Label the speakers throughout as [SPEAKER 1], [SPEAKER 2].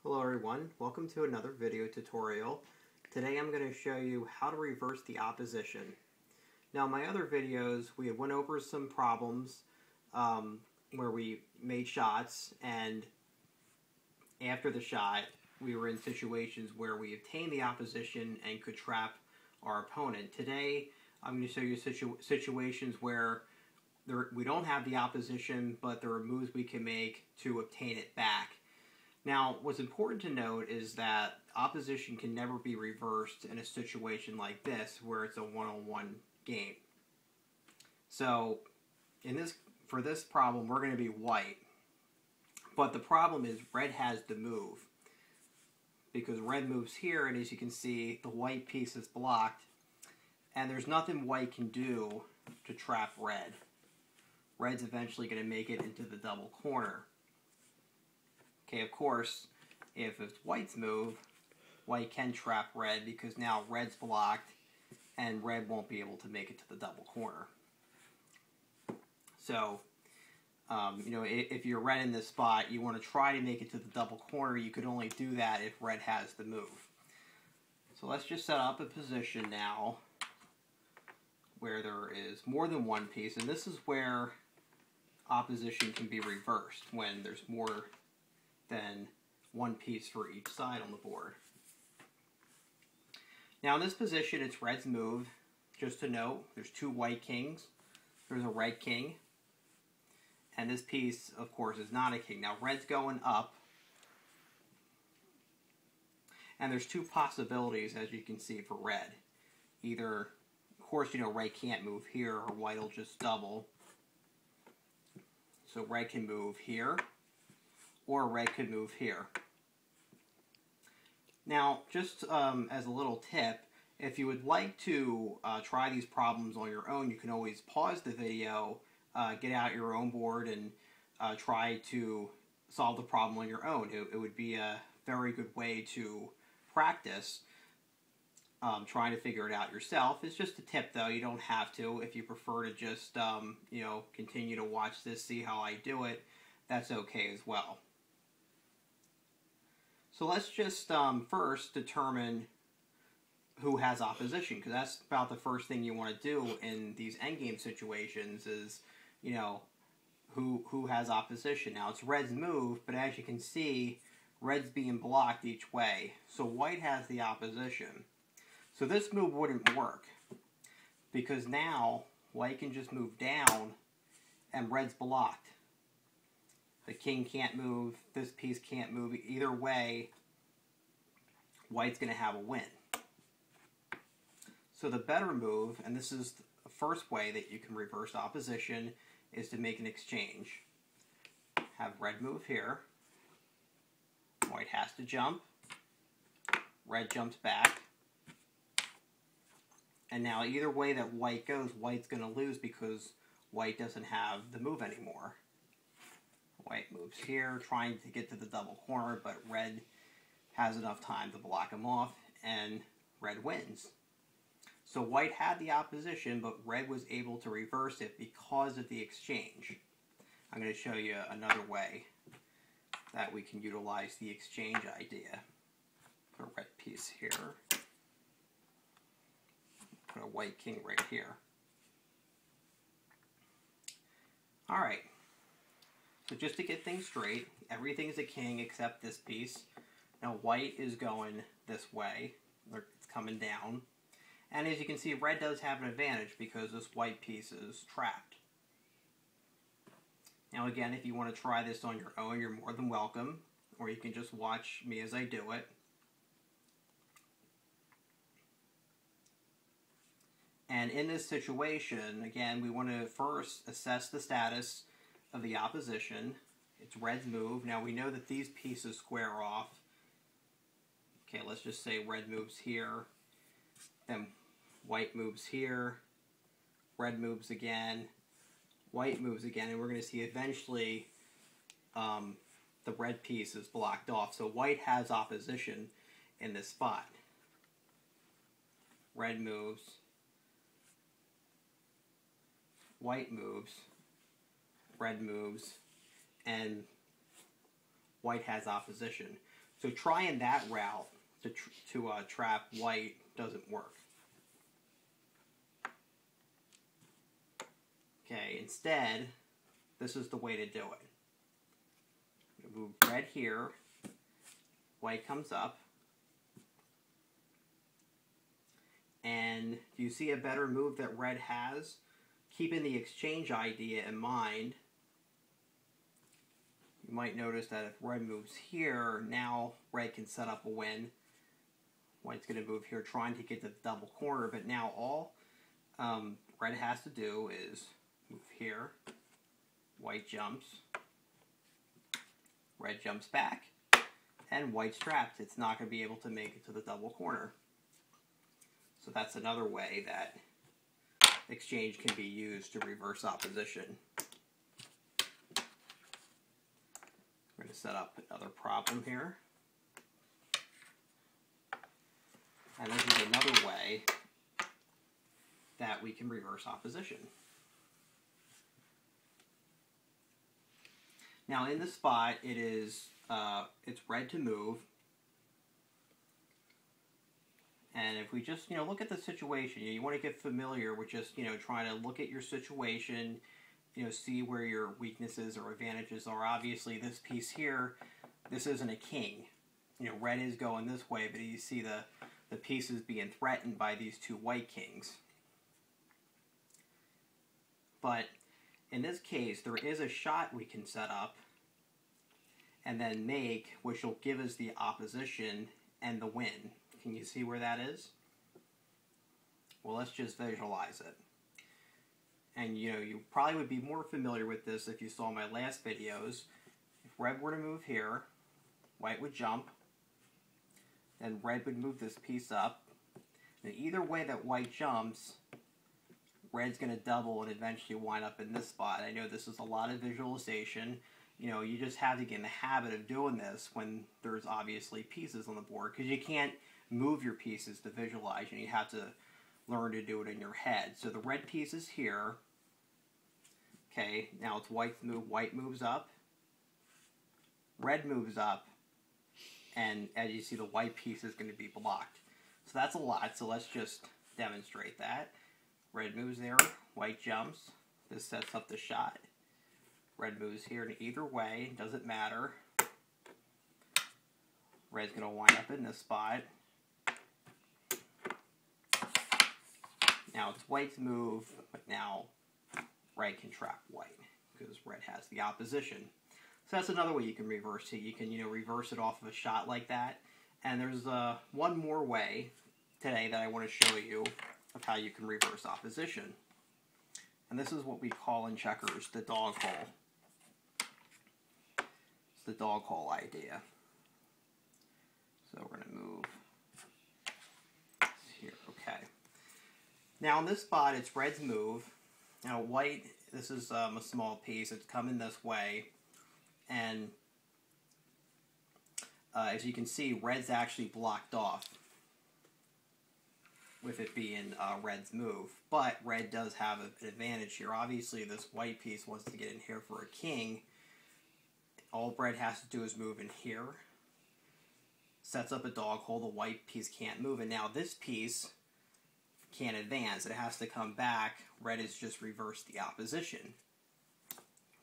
[SPEAKER 1] Hello everyone, welcome to another video tutorial. Today I'm going to show you how to reverse the opposition. Now in my other videos we went over some problems where we made shots, and after the shot we were in situations where we obtained the opposition and could trap our opponent. Today I'm going to show you situations where we don't have the opposition, but there are moves we can make to obtain it back. Now, what's important to note is that opposition can never be reversed in a situation like this where it's a one-on-one game. So, for this problem, we're going to be white. But the problem is red has the move, because red moves here, and as you can see, the white piece is blocked, and there's nothing white can do to trap red. Red's eventually going to make it into the double corner. Okay, of course, if it's white's move, white can trap red because now red's blocked and red won't be able to make it to the double corner. So, if you're red in this spot, you want to try to make it to the double corner. You could only do that if red has the move. So let's just set up a position now where there is more than one piece, and this is where opposition can be reversed, when there's more than one piece for each side on the board. Now in this position it's red's move. Just to note, there's two white kings, there's a red king, and this piece of course is not a king. Now red's going up, and there's two possibilities as you can see for red. Either, of course, red can't move here, or white will just double. So red can move here, or red could move here. Now, just as a little tip, if you would like to try these problems on your own, you can always pause the video, get out your own board, and try to solve the problem on your own. It would be a very good way to practice trying to figure it out yourself. It's just a tip, though. You don't have to. If you prefer to just continue to watch this, see how I do it, that's okay as well. So let's just first determine who has opposition, because that's about the first thing you want to do in these endgame situations is, who has opposition. Now it's red's move, but as you can see, red's being blocked each way. So white has the opposition. So this move wouldn't work, because now white can just move down and red's blocked. The king can't move, this piece can't move. Either way, white's going to have a win. So the better move, and this is the first way that you can reverse opposition, is to make an exchange. Have red move here. White has to jump. Red jumps back. And now either way that white goes, white's going to lose because white doesn't have the move anymore. White moves here, trying to get to the double corner, but red has enough time to block him off, and red wins. So white had the opposition, but red was able to reverse it because of the exchange. I'm going to show you another way that we can utilize the exchange idea. Put a red piece here. Put a white king right here. Alright. So just to get things straight, everything's a king except this piece. Now white is going this way, it's coming down. And as you can see, red does have an advantage because this white piece is trapped. Now again, if you want to try this on your own, you're more than welcome, or you can just watch me as I do it. And in this situation, again, we want to first assess the status of the opposition. It's red's move. Now we know that these pieces square off. Okay, let's just say red moves here, then white moves here, red moves again, white moves again, and we're going to see eventually the red piece is blocked off. So white has opposition in this spot. Red moves, white moves, red moves, and white has opposition. So trying that route to trap white doesn't work. Okay, instead, this is the way to do it. Move red here, white comes up, and do you see a better move that red has? Keeping the exchange idea in mind, you might notice that if red moves here, now red can set up a win. White's going to move here trying to get to the double corner, but now all red has to do is move here, white jumps, red jumps back, and white's trapped. It's not going to be able to make it to the double corner. So that's another way that exchange can be used to reverse opposition. We're going to set up another problem here. And this is another way that we can reverse opposition. Now in this spot, it's red to move. And if we just, look at the situation, you want to get familiar with just, trying to look at your situation, see where your weaknesses or advantages are. Obviously, this piece here, this isn't a king. Red is going this way, but you see the pieces being threatened by these two white kings. But in this case, there is a shot we can set up and then make, which will give us the opposition and the win. Can you see where that is? Well, let's just visualize it. And you probably would be more familiar with this if you saw my last videos. If red were to move here, white would jump, then red would move this piece up. And either way that white jumps, red's going to double and eventually wind up in this spot. I know this is a lot of visualization. You just have to get in the habit of doing this when there's obviously pieces on the board, because you can't move your pieces to visualize, and you have to learn to do it in your head. So the red piece is here. Okay, now it's white's move. White moves up. Red moves up. And as you see, the white piece is going to be blocked. So that's a lot, so let's just demonstrate that. Red moves there, white jumps. This sets up the shot. Red moves here, and either way, doesn't matter. Red's going to wind up in this spot. Now it's white's move, but now red can trap white because red has the opposition. So that's another way you can reverse it. You can, reverse it off of a shot like that. And there's one more way today that I want to show you of how you can reverse opposition. And this is what we call in checkers the dog hole. It's the dog hole idea. So we're going to move here. Okay. Now in this spot, it's red's move. Now white, this is a small piece. It's coming this way. And as you can see, red's actually blocked off with it being red's move. But red does have an advantage here. Obviously, this white piece wants to get in here for a king. All red has to do is move in here. Sets up a dog hole. The white piece can't move. And now this piece can't advance. It has to come back. Red has just reversed the opposition.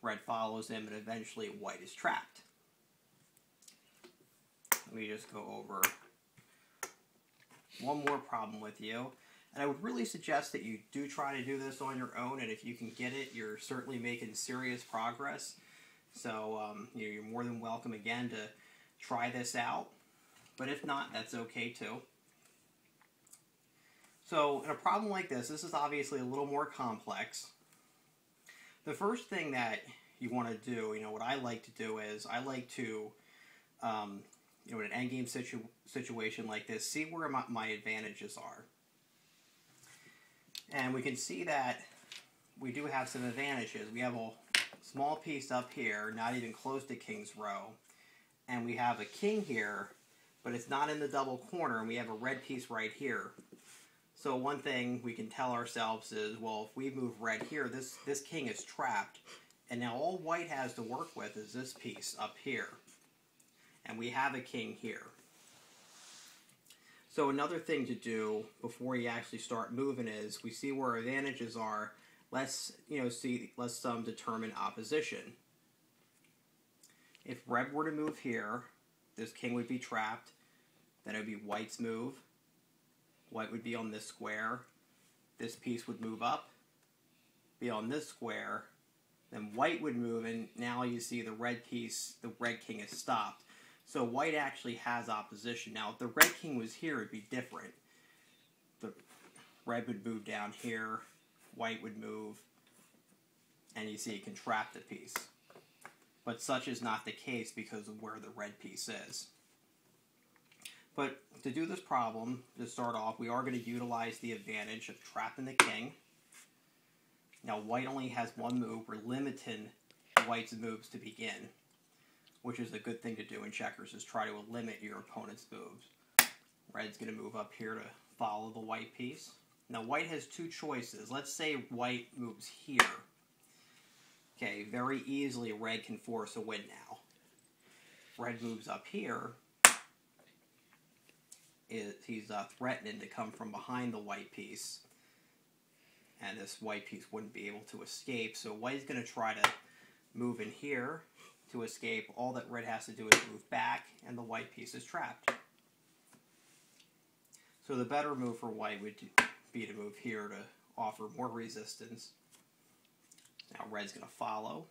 [SPEAKER 1] Red follows him, and eventually white is trapped. Let me just go over one more problem with you. And I would really suggest that you do try to do this on your own, and if you can get it, you're certainly making serious progress. So you're more than welcome again to try this out. But if not, that's okay too. So in a problem like this is obviously a little more complex. The first thing that you want to do, what I like to do is I like to, in an endgame situation like this, see where my advantages are. And we can see that we do have some advantages. We have a small piece up here, not even close to king's row. And we have a king here, but it's not in the double corner, and we have a red piece right here. So one thing we can tell ourselves is, well, if we move red here, this king is trapped. And now all white has to work with is this piece up here. and we have a king here. So another thing to do before you actually start moving is, we see where advantages are. Let's determine opposition. If red were to move here, this king would be trapped. Then it would be white's move. White would be on this square. This piece would move up, be on this square. Then white would move, and now you see the red piece, the red king is stopped. So white actually has opposition. Now, if the red king was here, it'd be different. The red would move down here, white would move, and you see it can trap the piece. But such is not the case because of where the red piece is. But to do this problem, to start off, we are going to utilize the advantage of trapping the king. Now, white only has one move. We're limiting white's moves to begin, which is a good thing to do in checkers, is try to limit your opponent's moves. Red's going to move up here to follow the white piece. Now, white has two choices. Let's say white moves here. Okay, very easily red can force a win now. Red moves up here. He's threatening to come from behind the white piece, and this white piece wouldn't be able to escape. So white's going to try to move in here to escape. All that red has to do is move back, and the white piece is trapped. So the better move for white would be to move here to offer more resistance. Now red's going to follow.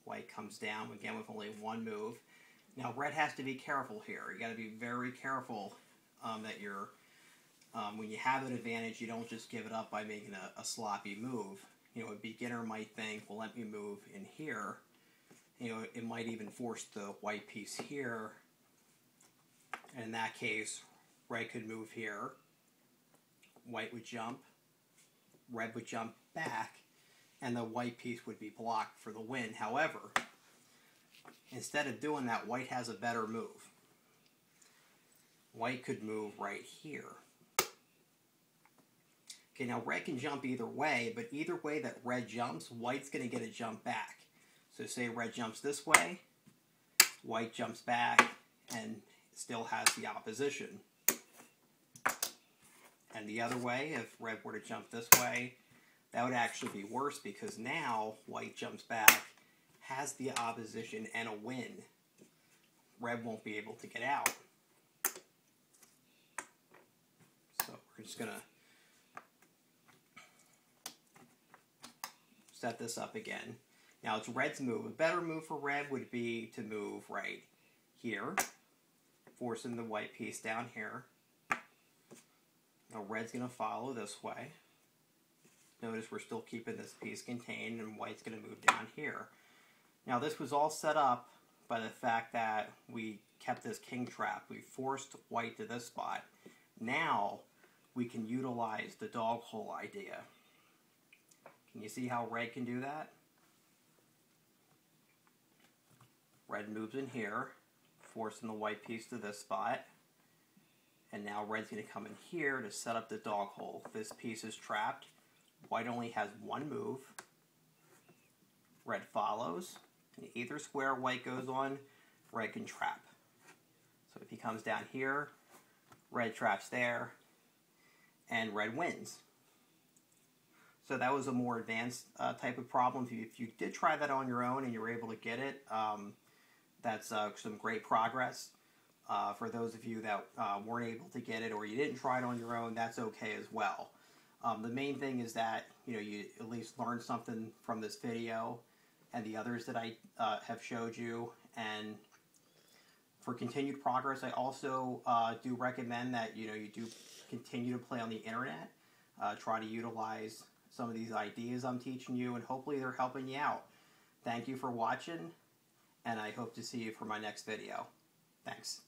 [SPEAKER 1] White comes down, again with only one move. Now red has to be careful here. You got to be very careful that you're, when you have an advantage, you don't just give it up by making a sloppy move. You know, a beginner might think, well, let me move in here. You know, it might even force the white piece here. And in that case, red could move here. White would jump. Red would jump back. And the white piece would be blocked for the win. However, instead of doing that, white has a better move. White could move right here. Okay, now red can jump either way, but either way that red jumps, white's going to get a jump back. So say red jumps this way, white jumps back, and still has the opposition. And the other way, if red were to jump this way, that would actually be worse, because now white jumps back, has the opposition, and a win. Red won't be able to get out. So we're just going to set this up again. Now it's red's move. A better move for red would be to move right here, forcing the white piece down here. Now red's going to follow this way. Notice we're still keeping this piece contained, and white's going to move down here. Now this was all set up by the fact that we kept this king trapped. We forced white to this spot. Now we can utilize the dog hole idea. Can you see how red can do that? Red moves in here, forcing the white piece to this spot. And now red's going to come in here to set up the dog hole. This piece is trapped. White only has one move. Red follows. And either square white goes on, red can trap. So if he comes down here, red traps there, and red wins. So that was a more advanced type of problem. If you did try that on your own and you were able to get it, that's some great progress. For those of you that weren't able to get it, or you didn't try it on your own, that's okay as well. The main thing is that you at least learned something from this video and the others that I have showed you. And for continued progress, I also do recommend that you do continue to play on the internet. Try to utilize some of these ideas I'm teaching you, and hopefully they're helping you out. Thank you for watching, and I hope to see you for my next video. Thanks.